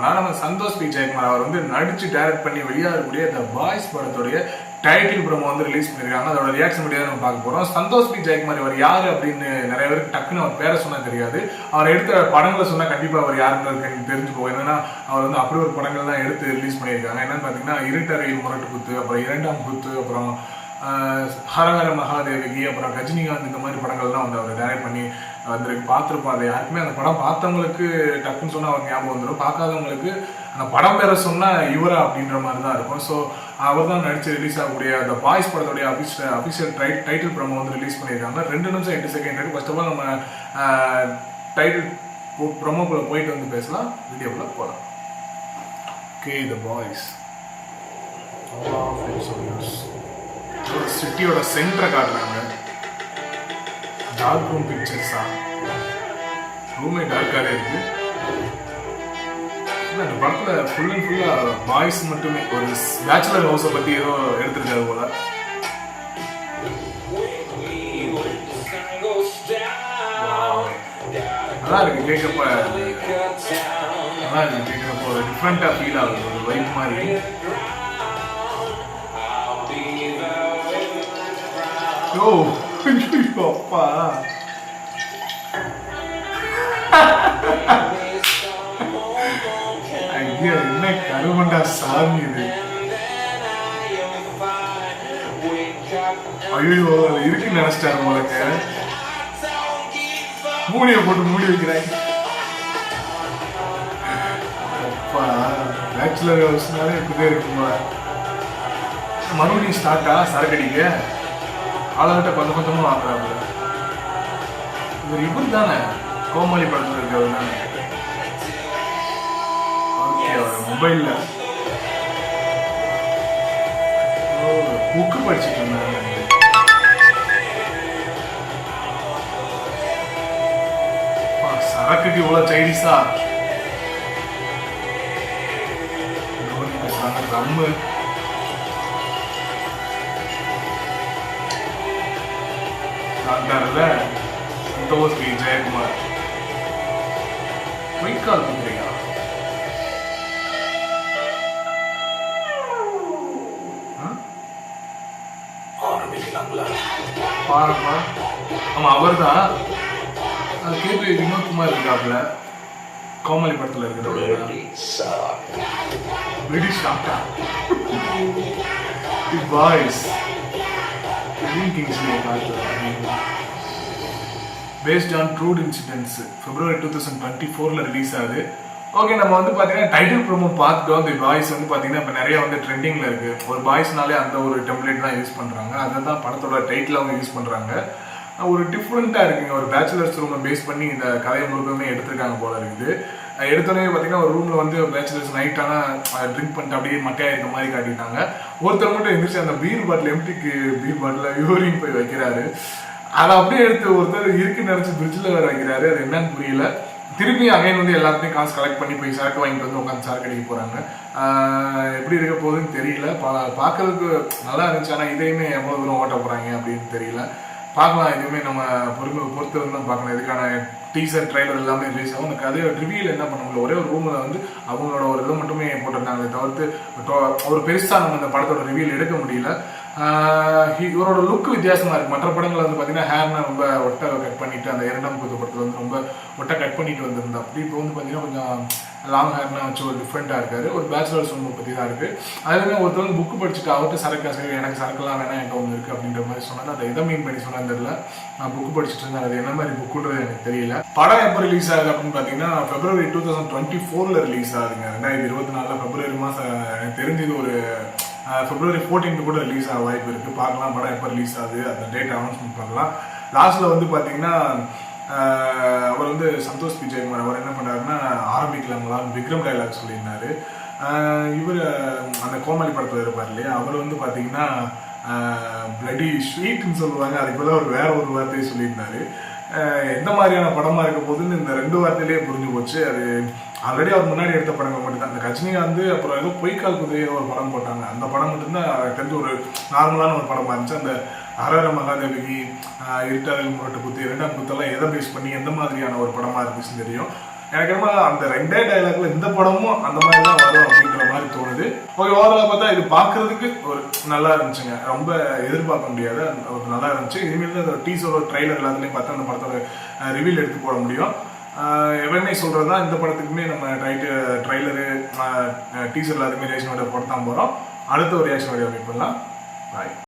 பார்த்தோம்னா நம்ம சந்தோஷ் பி ஜெயக்குமார் அவர் வந்து நடிச்சு டைரக்ட் பண்ணி வெளியாகக்கூடிய இந்த பாய்ஸ் படத்துடைய டைட்டில் ப்ரோமோ வந்து ரிலீஸ் பண்ணியிருக்காங்க. அதோட ரியாக்ஷன் வீடியோ நம்ம பார்க்க போறோம். சந்தோஷ் பி ஜெயக்குமார் இவர் யாரு அப்படின்னு நிறைய பேருக்கு டக்குன்னு அவர் பேரை சொன்னா தெரியாது. அவர் எடுத்த படங்களை சொன்னா கண்டிப்பா அவர் யாருன்றது எனக்கு தெரிஞ்சு போகும். என்னன்னா அவர் வந்து அப்படி ஒரு படங்கள் தான் எடுத்து ரிலீஸ் பண்ணியிருக்காங்க. என்னன்னு பாத்தீங்கன்னா இருட்டறையில் முரட்டு குத்து, அப்புறம் இரண்டாம் குத்து, அப்புறம் ஹரஹர மகாதேவிகி, அப்புறம் ரஜினிகாந்த், இந்த மாதிரி படங்கள்லாம் வந்து அவர் டைரக்ட் பண்ணி வந்திருக்கு. பார்த்துருப்பாரு. யாருக்குமே அந்த படம் பார்த்தவங்களுக்கு டக்குன்னு சொன்னா அவர் ஞாபகம் வந்துடும். பார்க்காதவங்களுக்கு அந்த படம் பேரை சொன்னா இவரா அப்படின்ற மாதிரி தான் இருக்கும். ஸோ அவர் தான் நடிச்சு ரிலீஸ் ஆகக்கூடிய அந்த பாய்ஸ் படத்துடைய அபிஷியல் டைட்டில் ப்ரோமோ வந்து ரிலீஸ் பண்ணியிருக்காங்க. 2 நிமிஷம் 8 செகண்ட் இருக்கு. ஃபர்ஸ்ட் ஆஃப் ஆல் நம்ம டைட்டில் ப்ரோமோக்குள்ள போயிட்டு வந்து பேசலாம். வீடியோக்குள்ள போகலாம். ஓகே, த பாய்ஸ் சிட்டியோட சென்டரை காட்டுறாங்க. டார்க் ரூம் பிக்சர்ஸா, ரூமே டார்க்காக இருக்கு. அந்த படத்துல ஃபுல் அண்ட் ஃபுல்லா பாய்ஸ் மட்டுமே, ஒரு பேச்சுலர் ஹவுஸை பத்தி ஏதோ எடுத்திருக்காரு போல. நல்லா இருக்கு கேட்கப்ப, நல்லா இருக்கு கேட்கறப்போ ஒரு டிஃப்ரெண்டா ஃபீல் ஆகுது, ஒரு வைப் மாதிரி. ஓ அப்பா, ஐயா என்ன கருமண்டா சாமி இது. ஐயோ இருக்கு நினைச்சிட்டாரு போலங்க. மூடியை போட்டு மூடி வைக்கிறாங்க. அப்பா பேச்சுலர் ஹவுஸ்னாலே இப்படிதான் இருக்குமா? மறுபடியும் ஸ்டார்ட்டா சரக்கடிக்க ஆளகிட்ட கொஞ்சம் கொஞ்சமா வாங்குறாங்க. இவர் இவர் தானே கோமாளி படத்துல இருக்கிறது தானே? ஓகே, அவர் மொபைல்ல புக்கு படிச்சுட்டு இருந்தாங்க. சரக்குக்கு இவ்வளவு சைடிஸா ரம்மு. சந்தோஷ் பி ஜெயக்குமார் பொய்க்கால் பண்றியா? பாருப்பா, ஆமா அவர் தான். கேபி வினோத்குமார் இருக்காப்ல கோமாளி படத்துல இருக்கிற boys based on true incidents February 2024 release ஆகுது. ஓகே, நம்ம வந்து பாத்தீங்கன்னா டைட்டில் ப்ரோமோ பார்த்துட்டோம். இந்த பாய்ஸ் வந்து பாத்தீங்கன்னா இப்போ நிறைய வந்து ட்ரெண்டிங்ல இருக்கு. ஒரு பாய்ஸ்னாலே அந்த ஒரு டெம்ப்ளேட் தான் யூஸ் பண்றாங்க. அதை தான் படத்தோட டைட்டில் அவங்க யூஸ் பண்றாங்க. ஒரு டிஃப்ரெண்டா இருக்குங்க. ஒரு பேச்சுலர்ஸ் ரூமை பேஸ் பண்ணி இந்த கதையை முழுக்கமே எடுத்திருக்காங்க போல இருக்குது. எடுத்தோடனே பார்த்தீங்கன்னா ஒரு ரூம்ல வந்து பேச்சுலர்ஸ் நைட்டானா ட்ரிங்க் பண்ணிட்டு அப்படியே மட்டையா இருக்க மாதிரி காட்டிட்டாங்க. ஒருத்தர் மட்டும் எந்திரிச்சு அந்த பீர் பாட்டில் எம்டிக்கு பீர் பாட்டில் யூரின் போய் வைக்கிறாரு. அதை அப்படியே எடுத்து ஒருத்தர் இருக்குன்னு நினைச்சு பிரிட்ஜில் வேற வைக்கிறாரு. அது என்னன்னு புரியல. திருப்பி அகைன் வந்து எல்லாத்தையும் காசு கலெக்ட் பண்ணி போய் சரக்கு வாங்கிட்டு வந்து உட்காந்து சரக்கு அடிக்க போறாங்க. எப்படி இருக்க போகுதுன்னு தெரியல. பார்க்கறதுக்கு நல்லா இருந்துச்சு, ஆனால் இதையுமே எவ்வளவு தூரம் ஓட்ட போறாங்க அப்படின்னு தெரியல. பார்க்கலாம். எதுவுமே நம்ம பொறுத்து வந்து தான் பார்க்கணும். இதுக்கான டீசர் ட்ரைலர் எல்லாமே ரிலீஸ் ஆகும். அந்த கதையை ரிவியூல என்ன பண்ண முடியல. ஒரே ஒரு ரூம்ல வந்து அவங்களோட ஒரு இதை மட்டுமே போட்டிருந்தாங்களே தவிர்த்து ஒரு பெருசா நம்ம இந்த படத்தோட ரிவியூல எடுக்க முடியல. இவரோட லுக் வித்தியாசமா இருக்கு. மற்ற படங்கள் வந்து பாத்தீங்கன்னா ஹேர்னா ரொம்ப ஒட்டை கட் பண்ணிட்டு, அந்த இரண்டாம் குத்து படத்துல வந்து ரொம்ப ஒட்டை கட் பண்ணிட்டு வந்திருந்தா. அப்படி இப்போ வந்து பாத்தீங்கன்னா கொஞ்சம் லாங் ஹேர்னா வச்சு ஒரு டிஃப்ரெண்டா இருக்காரு. ஒரு பேச்சுலர்ஸ் ரூம் பத்தி தான் இருக்கு. அதுவுமே ஒருத்தர் வந்து புக் படிச்சுட்டு அவர்கிட்ட சரக்கு எனக்கு சரக்குலாம் வேணா என்கிட்ட ஒன்று இருக்கு அப்படின்ற மாதிரி சொன்னாங்க. அதை எதை மீன் பண்ணி சொன்னா தெரியல. நான் புக் படிச்சுட்டு இருந்தேன். அது என்ன மாதிரி புக்குன்றது எனக்கு தெரியல. படம் எப்போ ரிலீஸ் ஆகுது அப்படின்னு பாத்தீங்கன்னா February 2024 ரிலீஸ் ஆகுதுங்க. 2024 February மாசம் எனக்கு தெரிஞ்சது ஒரு February 14 கூட ரிலீஸ் ஆக வாய்ப்பு இருக்கு. பார்க்கலாம் படம் எப்போ ரிலீஸ் ஆகுது, அந்த டேட் அனௌன்ஸ்மெண்ட் பண்ணலாம். லாஸ்ட்ல வந்து பாத்தீங்கன்னா அவர் வந்து சந்தோஷ் பி ஜெயக்குமார் அவர் என்ன பண்ணாருன்னா ஆரம்பிக்கலாங்களா விக்ரம் டைலாக் சொல்லியிருந்தாரு. இவர் அந்த கோமாளி படத்தில் இருப்பார் இல்லையா, அவர் வந்து பாத்தீங்கன்னா பிளடி ஸ்வீட்னு சொல்லுவாங்க. அதுக்கு பதிலாக அவர் வேற ஒரு வார்த்தையை சொல்லியிருந்தாரு. எந்த மாதிரியான படமா இருக்க போதுன்னு இந்த 2 வார்த்தையிலேயே புரிஞ்சு போச்சு. அது ஆல்ரெடி அவர் முன்னாடி எடுத்த படங்கள் மட்டும்தான். அந்த ரஜினிகாந்த் அப்புறம் ஏதோ பொய்க்கால் குதிரையை ஒரு படம் போட்டாங்க. அந்த படம் மட்டும்தான் தெரிஞ்சு ஒரு நார்மலான ஒரு படமா இருந்துச்சு. அந்த ஹரஹர மகாதேவிகி, இருட்டறையில் முரட்டு குத்து, இரண்டாம் குத்தெல்லாம் எதை பேஸ் பண்ணி எந்த மாதிரியான ஒரு படமா இருந்துச்சுன்னு தெரியும். எனக்கு என்னமோ அந்த 2 டைலாக்ல இந்த படமும் அந்த மாதிரி தான் வரும் அப்படின்ற மாதிரி தோணுது. ஓகே, ஓவராலா பார்த்தா இது பார்க்கறதுக்கு ஒரு நல்லா இருந்துச்சுங்க. ரொம்ப எதிர்பார்க்க முடியாது, ஒரு நல்லா இருந்துச்சு. இனிமேல் அந்த டீசரோட ட்ரைலர் எல்லாத்துலேயும் பார்த்து அந்த படத்தோட ரிவ்யூல் எடுத்து போட முடியும். எப்பவுமே சொல்றதா இந்த படத்துக்குமே நம்ம ட்ரைலரு டீசர் எல்லாத்துக்குமே ரியாக்ஷன் வீடியோ போட்டு தான் போகிறோம். அடுத்த ஒரு ரியாக்ஷன் வீடியோ வெயிட் பண்ணலாம். பாய்.